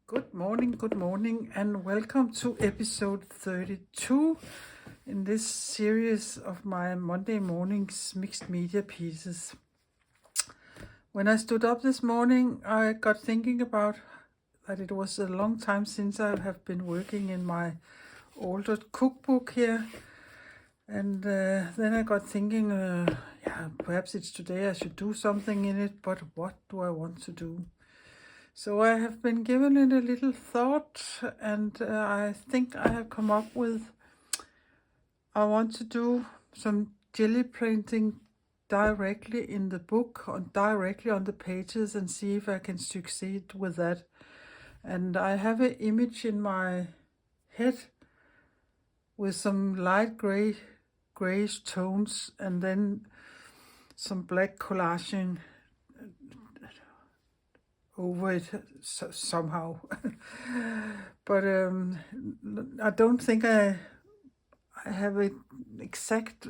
Good morning, and welcome to episode 32 in this series of my Monday mornings mixed media pieces. When I stood up this morning, I got thinking about that it was a long time since I have been working in my older cookbook here. And then I got thinking, perhaps it's today I should do something in it, but what do I want to do? So I have been given it a little thought, and I think I have come up with, I want to do some jelly printing directly in the book, directly on the pages, and see if I can succeed with that. And I have an image in my head with some light grayish tones, and then some black collaging over it somehow. But I don't think I have an exact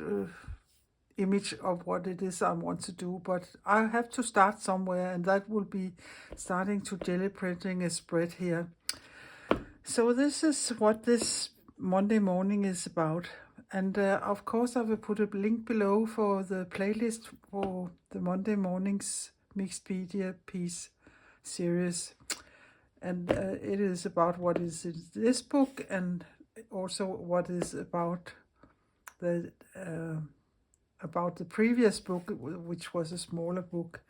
image of what it is I want to do, but I have to start somewhere, and that will be starting to jelly printing a spread here. So this is what this Monday morning is about. And of course I will put a link below for the playlist for the Monday mornings mixed media piece series, and it is about what is in this book, and also what is about the previous book, which was a smaller book.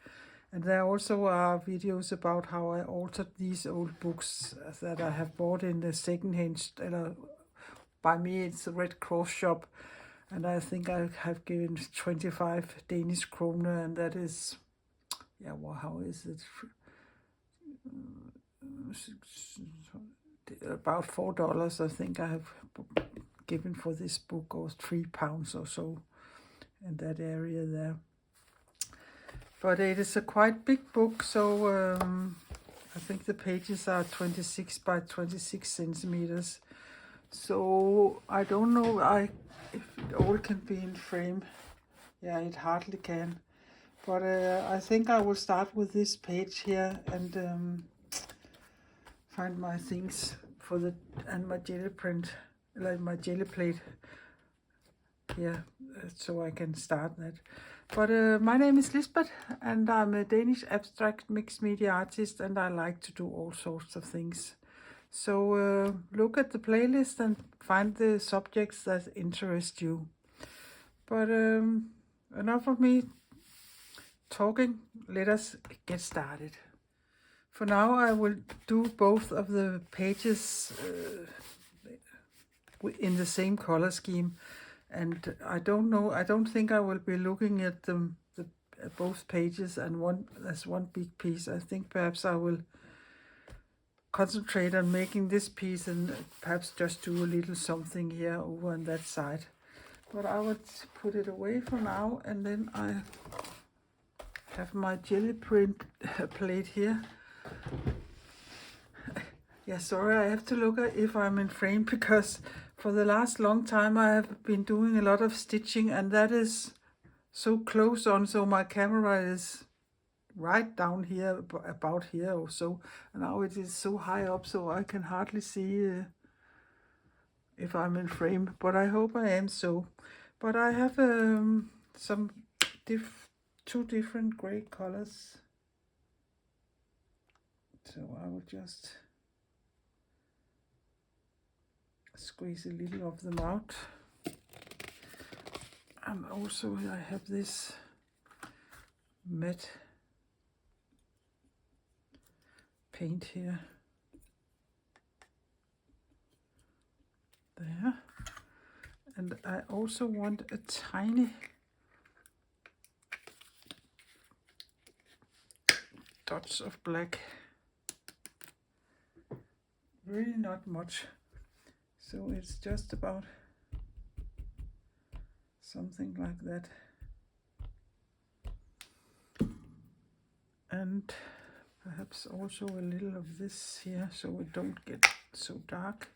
And there also are videos about how I altered these old books that I have bought in the second-hand, by me it's the Red Cross shop, and I think I have given 25 Danish kroner, and that is, how is it? About $4 I think I have given for this book, or £3 or so, in that area there. But it is a quite big book, so I think the pages are 26 by 26 centimeters. So I don't know if it all can be in frame. Yeah, it hardly can. But I think I will start with this page here and find my things and my jelly print, like my jelly plate here, so I can start that. But my name is Lisbeth, and I'm a Danish abstract mixed media artist, and I like to do all sorts of things. So look at the playlist and find the subjects that interest you. But enough of me talking, let us get started. For now I will do both of the pages in the same color scheme, and I don't think I will be looking at them both pages and one big piece. I think perhaps I will concentrate on making this piece and perhaps just do a little something here over on that side. But I would put it away for now, and then I have my jelly print plate here. Yeah, sorry, I have to look at if I'm in frame, because for the last long time I have been doing a lot of stitching, and that is so close on, so my camera is right down here, about here or so, and now it is so high up so I can hardly see if I'm in frame, but I hope I am so. But I have some two different gray colors, so I will just squeeze a little of them out. And also I have this matte paint here. There. And I also want a tiny dots of black. Really not much. So it's just about something like that. And perhaps also a little of this here, so it don't get so dark.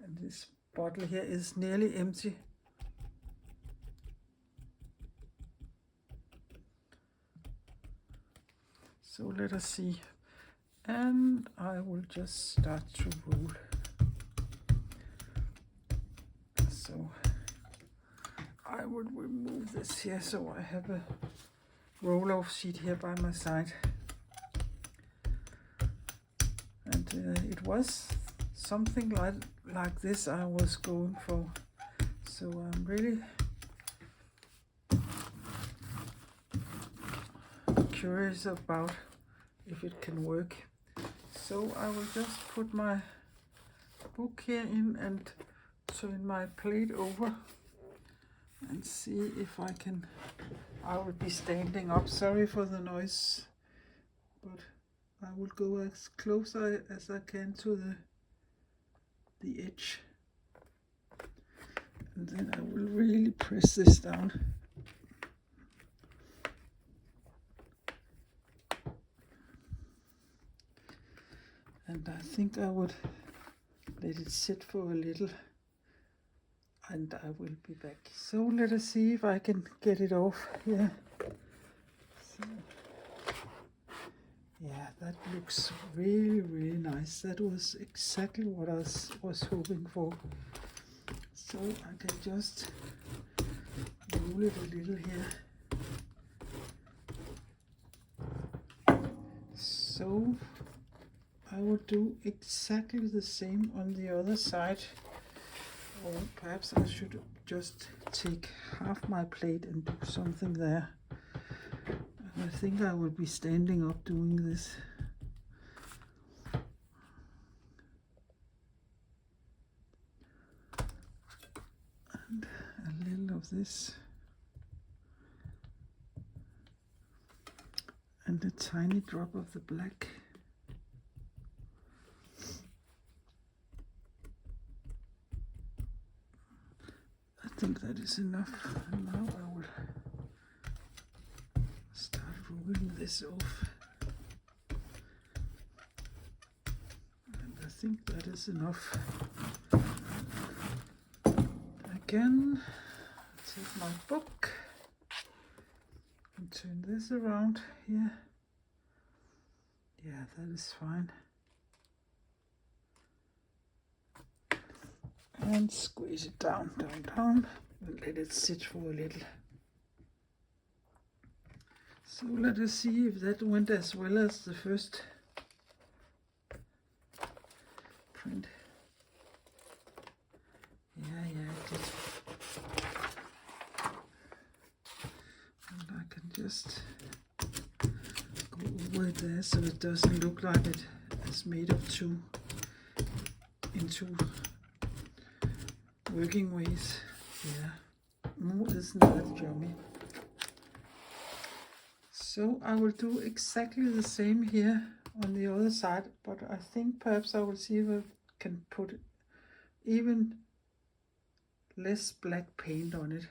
And this bottle here is nearly empty. So let us see. and I will just start to roll. So I will remove this here so I have a roll-off sheet here by my side. And it was something like this I was going for. So I'm really curious about if it can work. So I will just put my book here in and turn my plate over and see if I can. I will be standing up, sorry for the noise, but I will go as close as I can to the edge, and then I will really press this down. And I think I would let it sit for a little, and I will be back. So let us see if I can get it off here. So, yeah, that looks really, really nice. That was exactly what I was hoping for. So I can just roll it a little here. So I will do exactly the same on the other side. Or perhaps I should just take half my plate and do something there. I think I will be standing up doing this. And a little of this. And a tiny drop of the black. I think that is enough. And now I will start rolling this off. And I think that is enough. Again, take my book and turn this around here. Yeah, that is fine. And squeeze it down, and let it sit for a little. So let us see if that went as well as the first print. Yeah, it did. And I can just go over it there so it doesn't look like it is made of two working ways. Yeah, isn't that yummy? So I will do exactly the same here on the other side, but I think perhaps I will see if I can put even less black paint on it.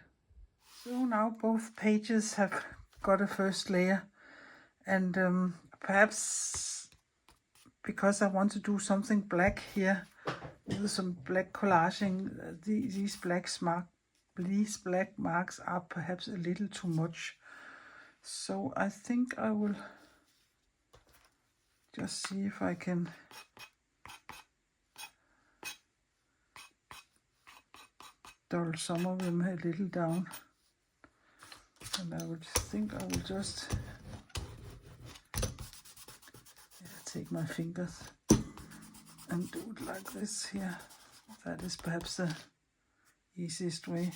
So now both pages have got a first layer, and perhaps because I want to do something black here with some black collaging, these black marks are perhaps a little too much. So I think I will just see if I can dull some of them a little down. And I would think I will just take my fingers and do it like this here. That is perhaps the easiest way.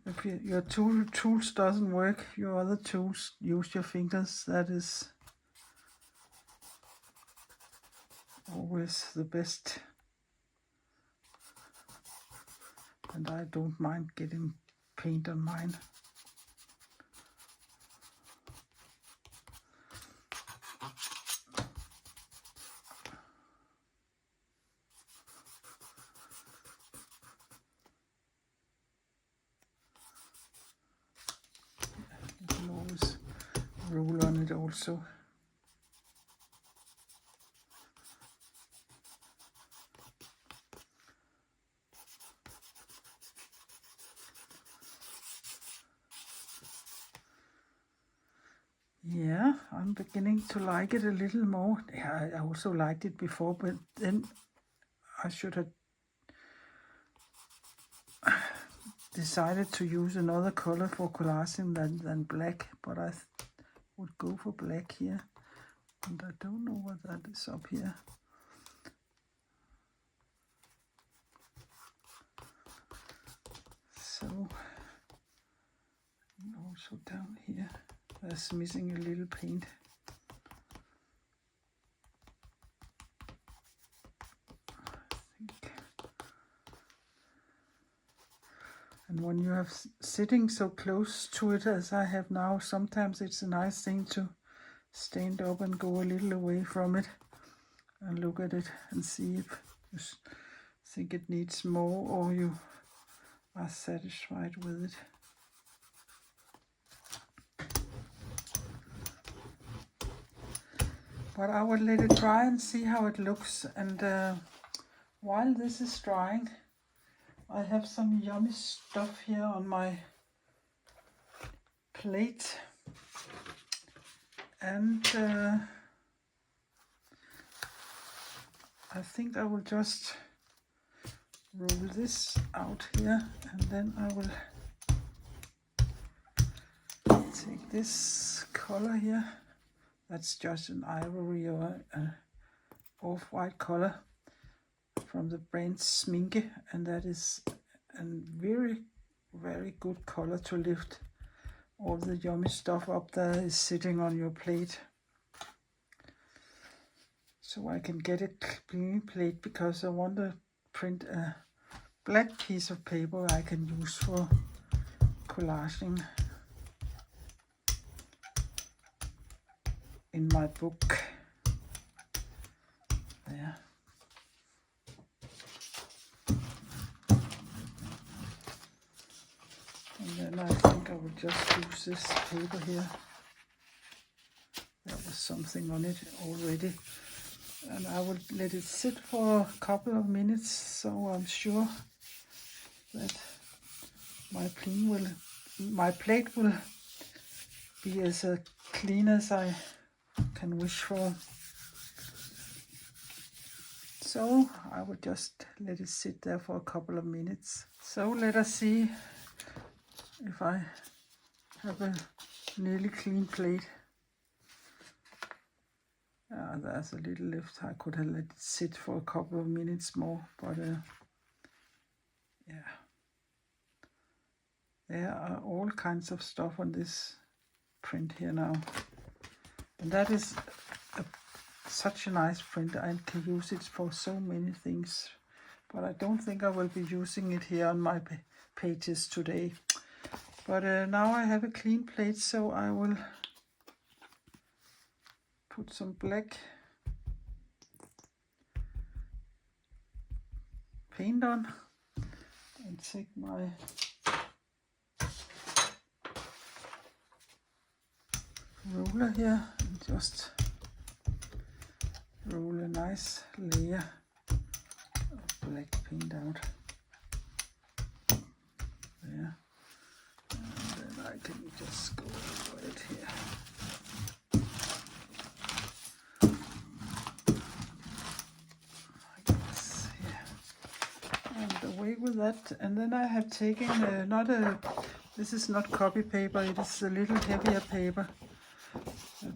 If your tools doesn't work, your other tools, use your fingers. That is always the best. And I don't mind getting paint on mine. You can always roll on it also. I'm beginning to like it a little more. Yeah, I also liked it before, but then I should have decided to use another color for collaging than black, but I would go for black here. And I don't know what that is up here. So, and also down here, that's missing a little paint. And when you have sitting so close to it as I have now, sometimes it's a nice thing to stand up and go a little away from it and look at it and see if you think it needs more or you are satisfied with it. But I will let it dry and see how it looks. And while this is drying, I have some yummy stuff here on my plate. And I think I will just roll this out here, and then I will take this color here. That's just an ivory or off-white color from the brand Sminke, and that is a very, very good color to lift all the yummy stuff up there is sitting on your plate. So I can get a clean plate, because I want to print a black piece of paper I can use for collaging in my book. There. And then I think I will just use this paper here. There was something on it already. And I will let it sit for a couple of minutes, so I'm sure that my plate will be as clean as I can wish for. So I will just let it sit there for a couple of minutes. So let us see if I have a nearly clean plate. There's a little left. I could have let it sit for a couple of minutes more, but yeah. There are all kinds of stuff on this print here now. And that is such a nice print. I can use it for so many things. But I don't think I will be using it here on my pages today. But now I have a clean plate, so I will put some black paint on and take my roller here and just roll a nice layer of black paint out there, and then I can just go over it here. Away with that. And then I have taken this is not copy paper, it is a little heavier paper,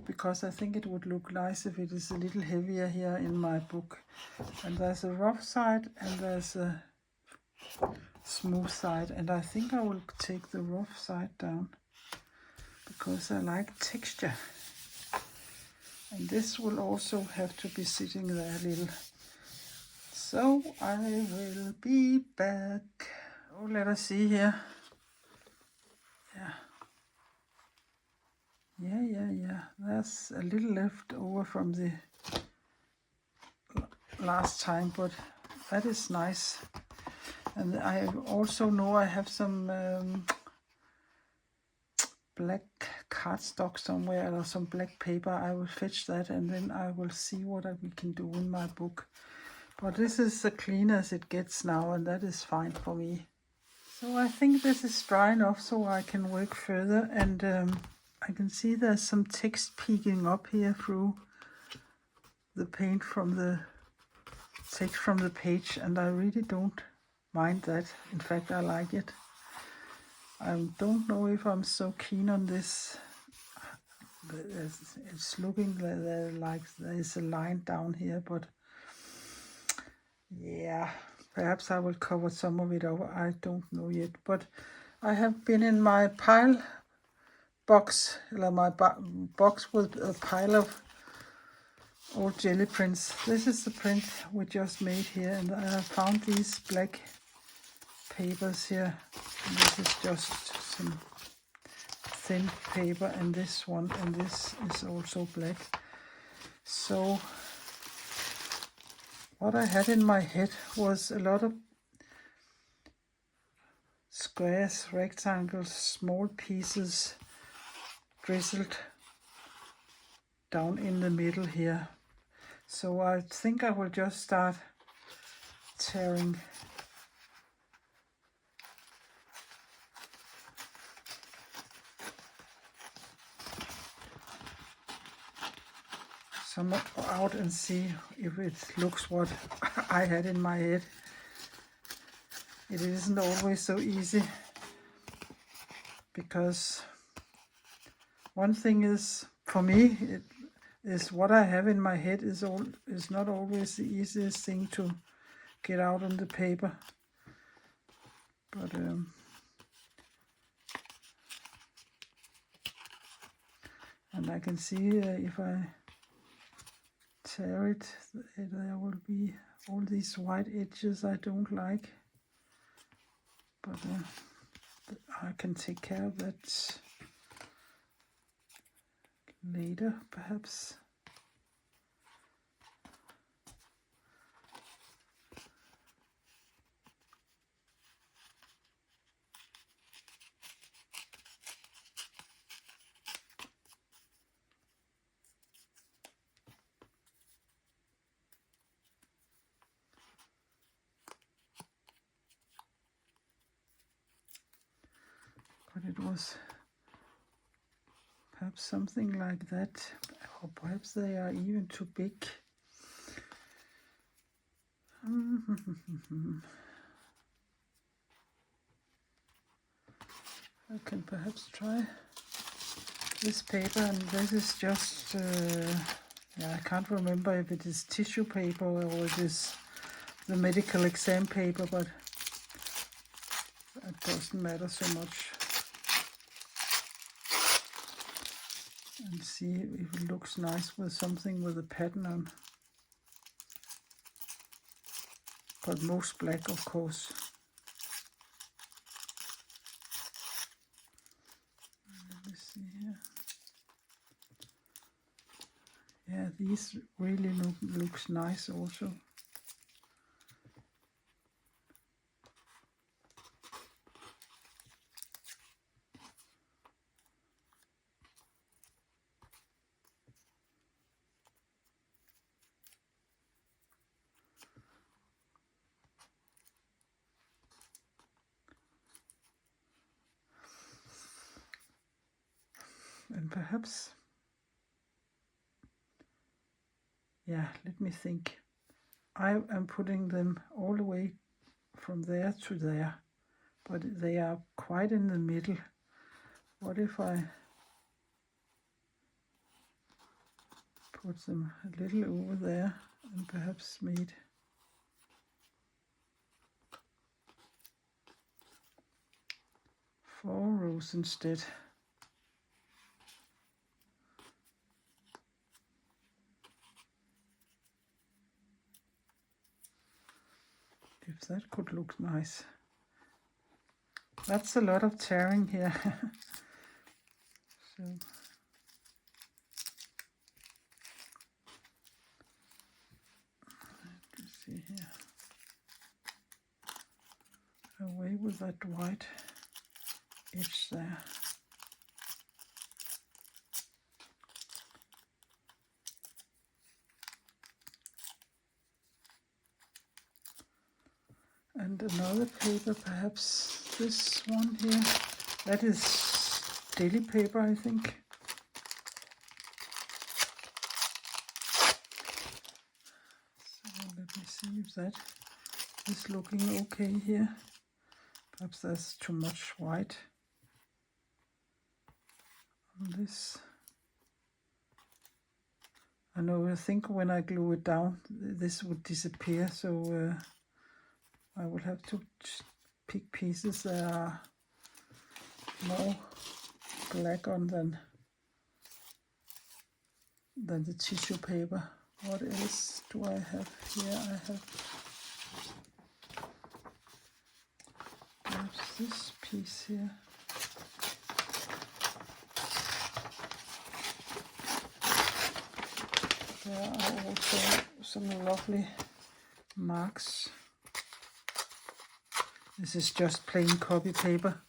because I think it would look nice if it is a little heavier here in my book. And there's a rough side and there's a smooth side, and I think I will take the rough side down because I like texture. And this will also have to be sitting there a little. So I will be back. Oh, let us see here. Yeah. There's a little left over from the last time, but that is nice. And I also know I have some black cardstock somewhere, or some black paper. I will fetch that, and then I will see what we can do in my book. But this is as clean as it gets now, and that is fine for me. So I think this is dry enough so I can work further. And I can see there's some text peeking up here through the paint from the text from the page, and I really don't mind that. In fact, I like it. I don't know if I'm so keen on this. But it's looking like there's a line down here, but yeah, perhaps I will cover some of it over. I don't know yet, but I have been in my pile box, my box with a pile of old jelly prints. This is the print we just made here, and I have found these black papers here. And this is just some thin paper, and this one, and this is also black. So what I had in my head was a lot of squares, rectangles, small pieces drizzled down in the middle here. So I think I will just start tearing some out and see if it looks what I had in my head. It isn't always so easy, because one thing is, for me, it is what I have in my head is not always the easiest thing to get out on the paper. But and I can see if I tear it, there will be all these white edges I don't like. But I can take care of that later, perhaps. But it was perhaps something like that, or perhaps they are even too big. I can perhaps try this paper, and this is just, yeah, I can't remember if it is tissue paper or it is the medical exam paper, but it doesn't matter so much. And see if it looks nice with something with a pattern on. But most black, of course. Let me see here. Yeah, these really looks nice also. And perhaps, yeah, let me think. I am putting them all the way from there to there, but they are quite in the middle. What if I put them a little over there and perhaps made four rows instead? If that could look nice. That's a lot of tearing here. So let's see here. Away with that white edge there. And another paper, perhaps this one here. That is daily paper, I think. if that is looking okay here. Perhaps there's too much white on this. I know, I think when I glue it down, this would disappear, so I will have to pick pieces that are more black on than the tissue paper. What else do I have here? I have perhaps this piece here. There are also some lovely marks. This is just plain copy paper.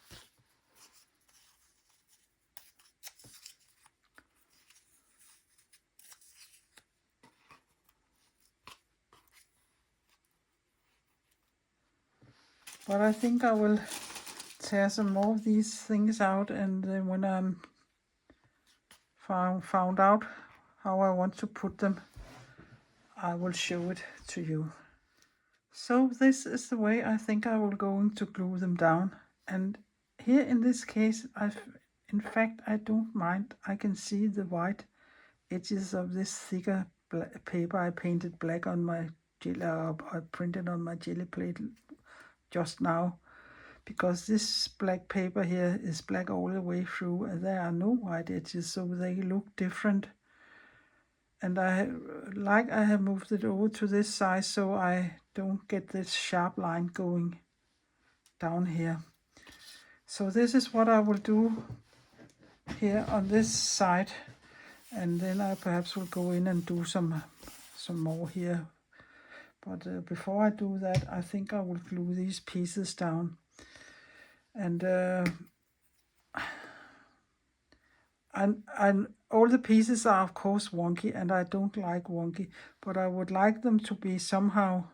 But I think I will tear some more of these things out, and then when I'm found out how I want to put them, I will show it to you. So this is the way I think I will going to glue them down. And here in this case, in fact I don't mind. I can see the white edges of this thicker paper I painted black on my jelly, I printed on my jelly plate just now, because this black paper here is black all the way through, and there are no white edges, so they look different. And I have moved it over to this side so I don't get this sharp line going down here. So this is what I will do here on this side, and then I perhaps will go in and do some more here. But before I do that, I think I will glue these pieces down. And all the pieces are of course wonky, and I don't like wonky, but I would like them to be somehow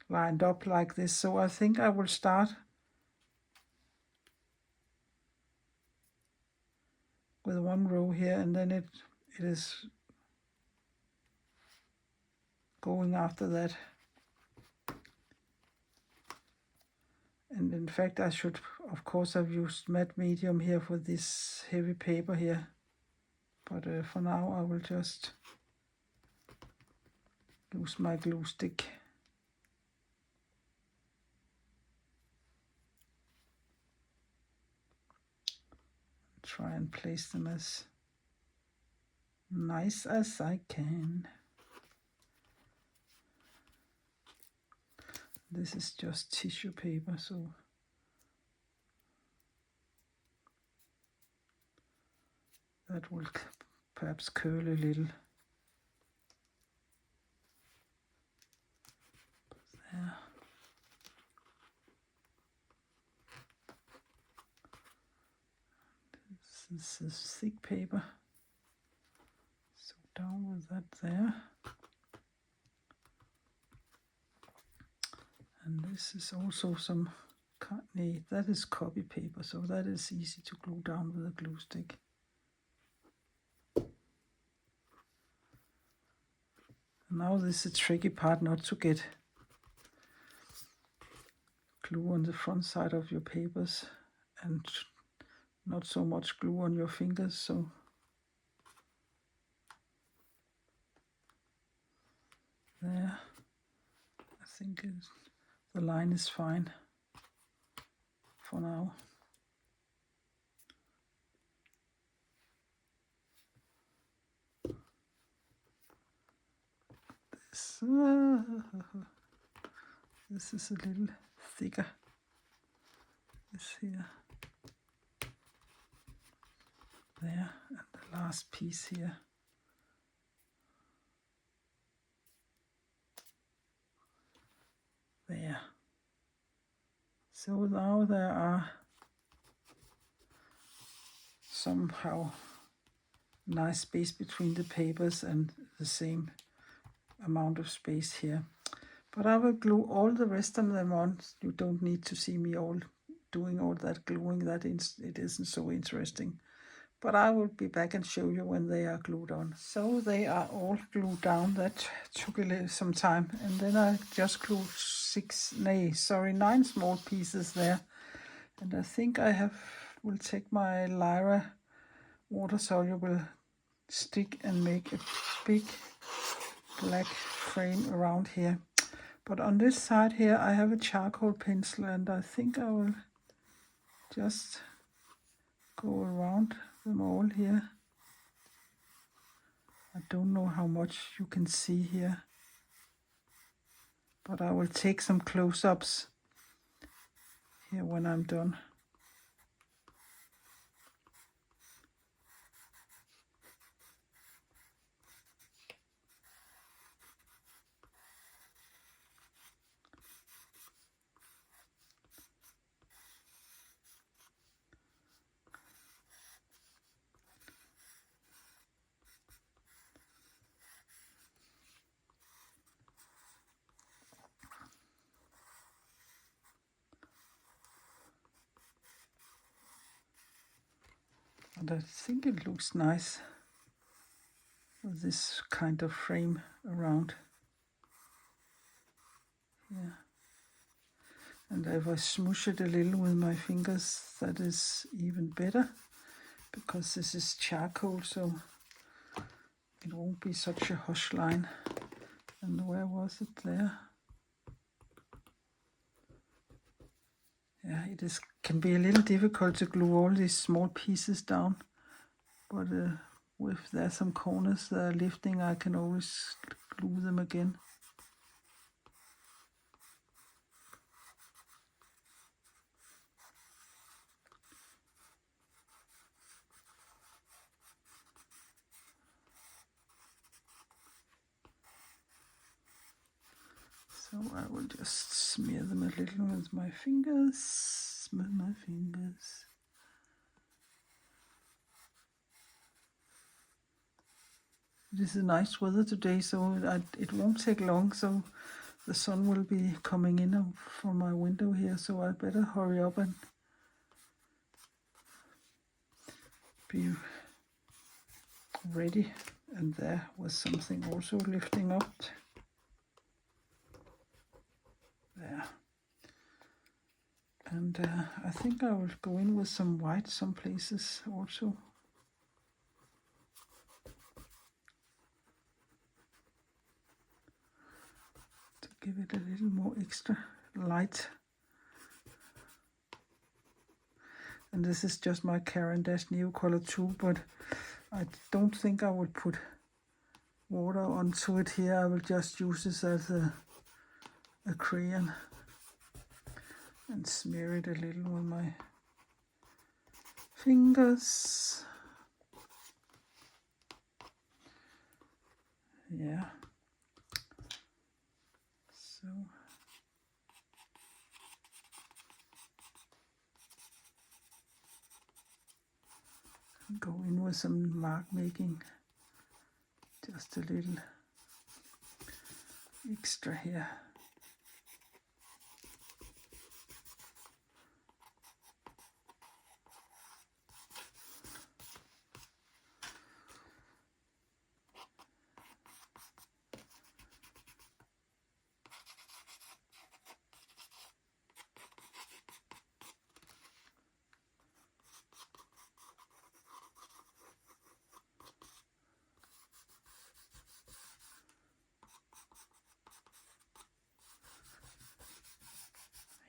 lined up like this. So I think I will start with one row here, and then it is going after that. And in fact I should of course have used matte medium here for this heavy paper here, but for now I will just use my glue stick. Try and place them as nice as I can. This is just tissue paper, so that will perhaps curl a little. There. This is thick paper, so down with that there. And this is also some, that is copy paper, so that is easy to glue down with a glue stick. And now this is the tricky part, not to get glue on the front side of your papers and not so much glue on your fingers. So there, I think the line is fine for now. This is a little thicker. This here. There, and the last piece here. There. So now there are somehow nice space between the papers and the same amount of space here. But I will glue all the rest of them on. You don't need to see me doing all that gluing. It isn't so interesting. But I will be back and show you when they are glued on. So they are all glued down. That took some time. And then I just glued 9 small pieces there. And I think will take my Lyra water-soluble stick and make a big black frame around here. But on this side here, I have a charcoal pencil, and I think I will just go around them all here. I don't know how much you can see here, but I will take some close-ups here when I'm done. And I think it looks nice with this kind of frame around. Yeah. And if I smoosh it a little with my fingers, that is even better, because this is charcoal, so it won't be such a harsh line. And where was it there? Yeah, can be a little difficult to glue all these small pieces down, but if there are some corners that are lifting, I can always glue them again. So I will just smear them a little with my fingers. It is a nice weather today, so it won't take long. So the sun will be coming in from my window here, so I better hurry up and be ready. And there was something also lifting up. There. And I think I will go in with some white some places also. To give it a little more extra light. And this is just my Caran d'Ache Neo Color 2, but I don't think I will put water onto it here. I will just use this as a crayon and smear it a little with my fingers. Yeah. So go in with some mark making, just a little extra here.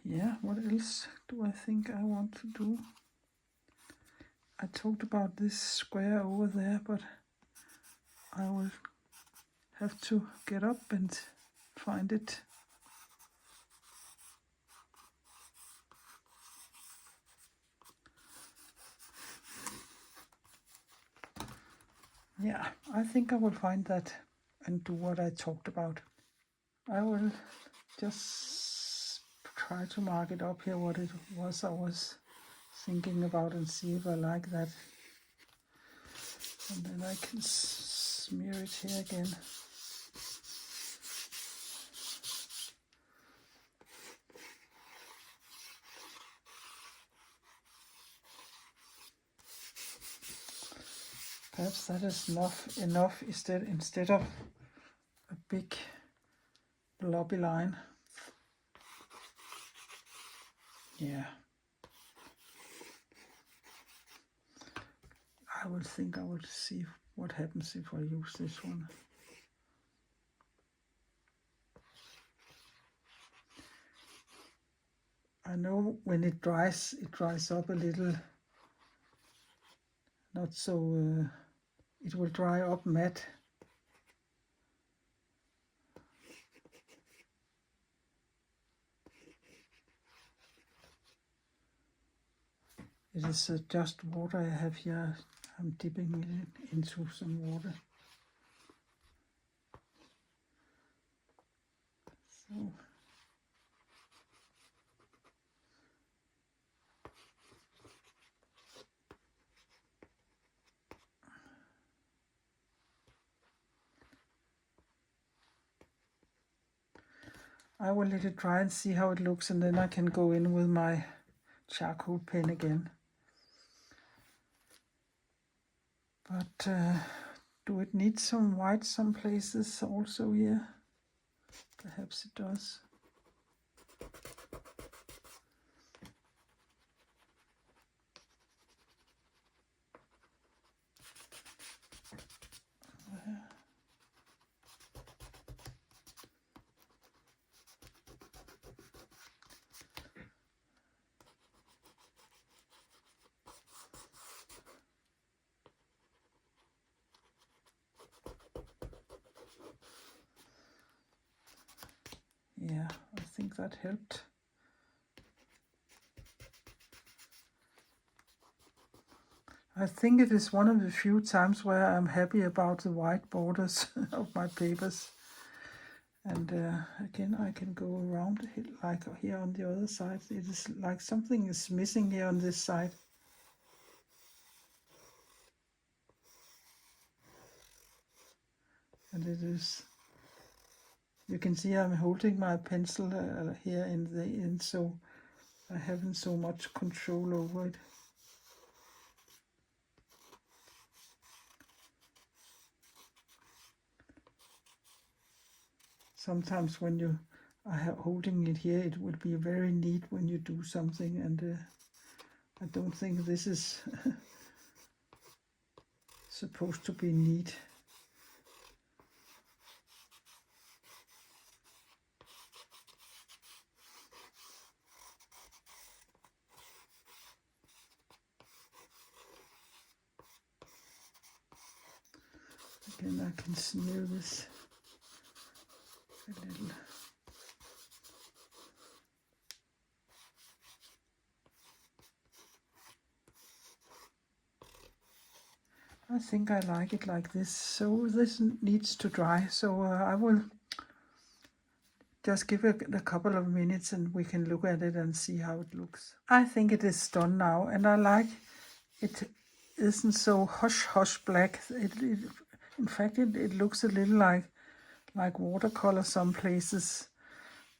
Yeah, what else do I think I want to do? I talked about this square over there, but I will have to get up and find it. Yeah, I think I will find that and do what I talked about. I will just try to mark it up here, what it was I was thinking about, and see if I like that. And then I can smear it here again. Perhaps that is enough instead of a big blobby line. Yeah. I will see what happens if I use this one. I know when it dries up a little. Not so, it will dry up matte. It is just water I have here. I'm dipping it into some water. So I will let it dry and see how it looks, and then I can go in with my charcoal pen again. But do it need some white some places also here? Perhaps it does. Yeah, I think that helped. I think it is one of the few times where I'm happy about the white borders of my papers. And again, I can go around it like here on the other side. It is like something is missing here on this side. And it is, you can see I'm holding my pencil here in the end, so I haven't so much control over it. Sometimes when you are holding it here, it would be very neat when you do something, and I don't think this is supposed to be neat. Again, I can smear this a little. I think I like it like this, so this needs to dry, so I will just give it a couple of minutes and we can look at it and see how it looks. I think it is done now, and I like it isn't so hush black. In fact, it looks a little like watercolor some places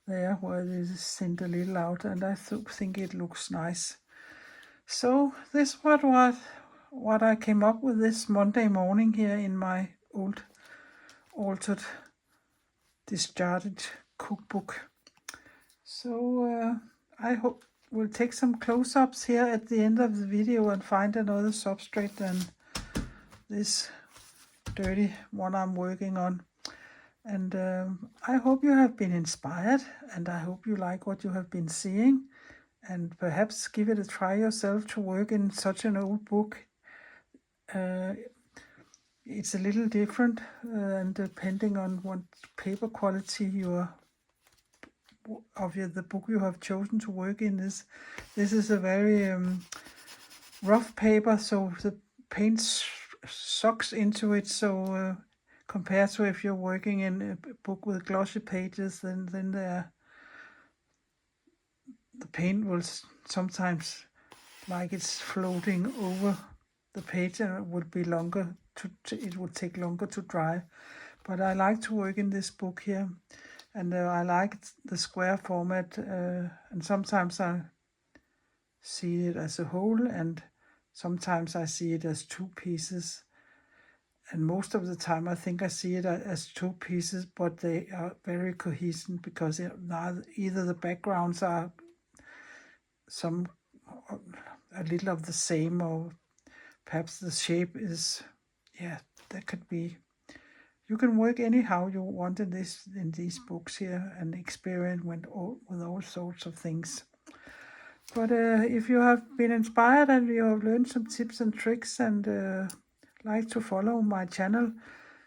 there where it is thinned a little out, and I think it looks nice. So this was what I came up with this Monday morning here in my old altered discarded cookbook. So I hope we'll take some close-ups here at the end of the video and find another substrate than this dirty one I'm working on. And I hope you have been inspired, and I hope you like what you have been seeing, and perhaps give it a try yourself to work in such an old book. It's a little different, and depending on what paper quality the book you have chosen to work in is. This is a very rough paper, so the paint sucks into it. So compared to if you're working in a book with glossy pages, then the paint will sometimes like it's floating over the page, and it would be longer it would take longer to dry. But I like to work in this book here, and I like the square format, and sometimes I see it as a whole, and sometimes I see it as two pieces. and most of the time I think I see it as two pieces, but they are very cohesive because either the backgrounds are a little of the same, or perhaps the shape is, yeah, that could be. You can work anyhow you want in these books here, and experiment with all sorts of things. But if you have been inspired and you have learned some tips and tricks and like to follow my channel,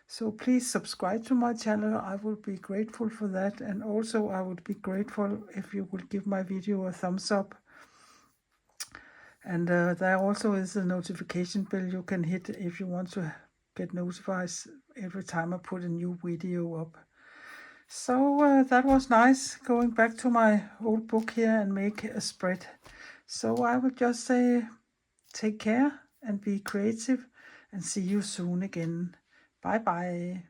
so please subscribe to my channel. I would be grateful for that. And also I would be grateful if you would give my video a thumbs up. And there also is a notification bell you can hit if you want to get notified every time I put a new video up. So that was nice, going back to my old book here and make a spread. So I would just say take care and be creative, and see you soon again. Bye bye.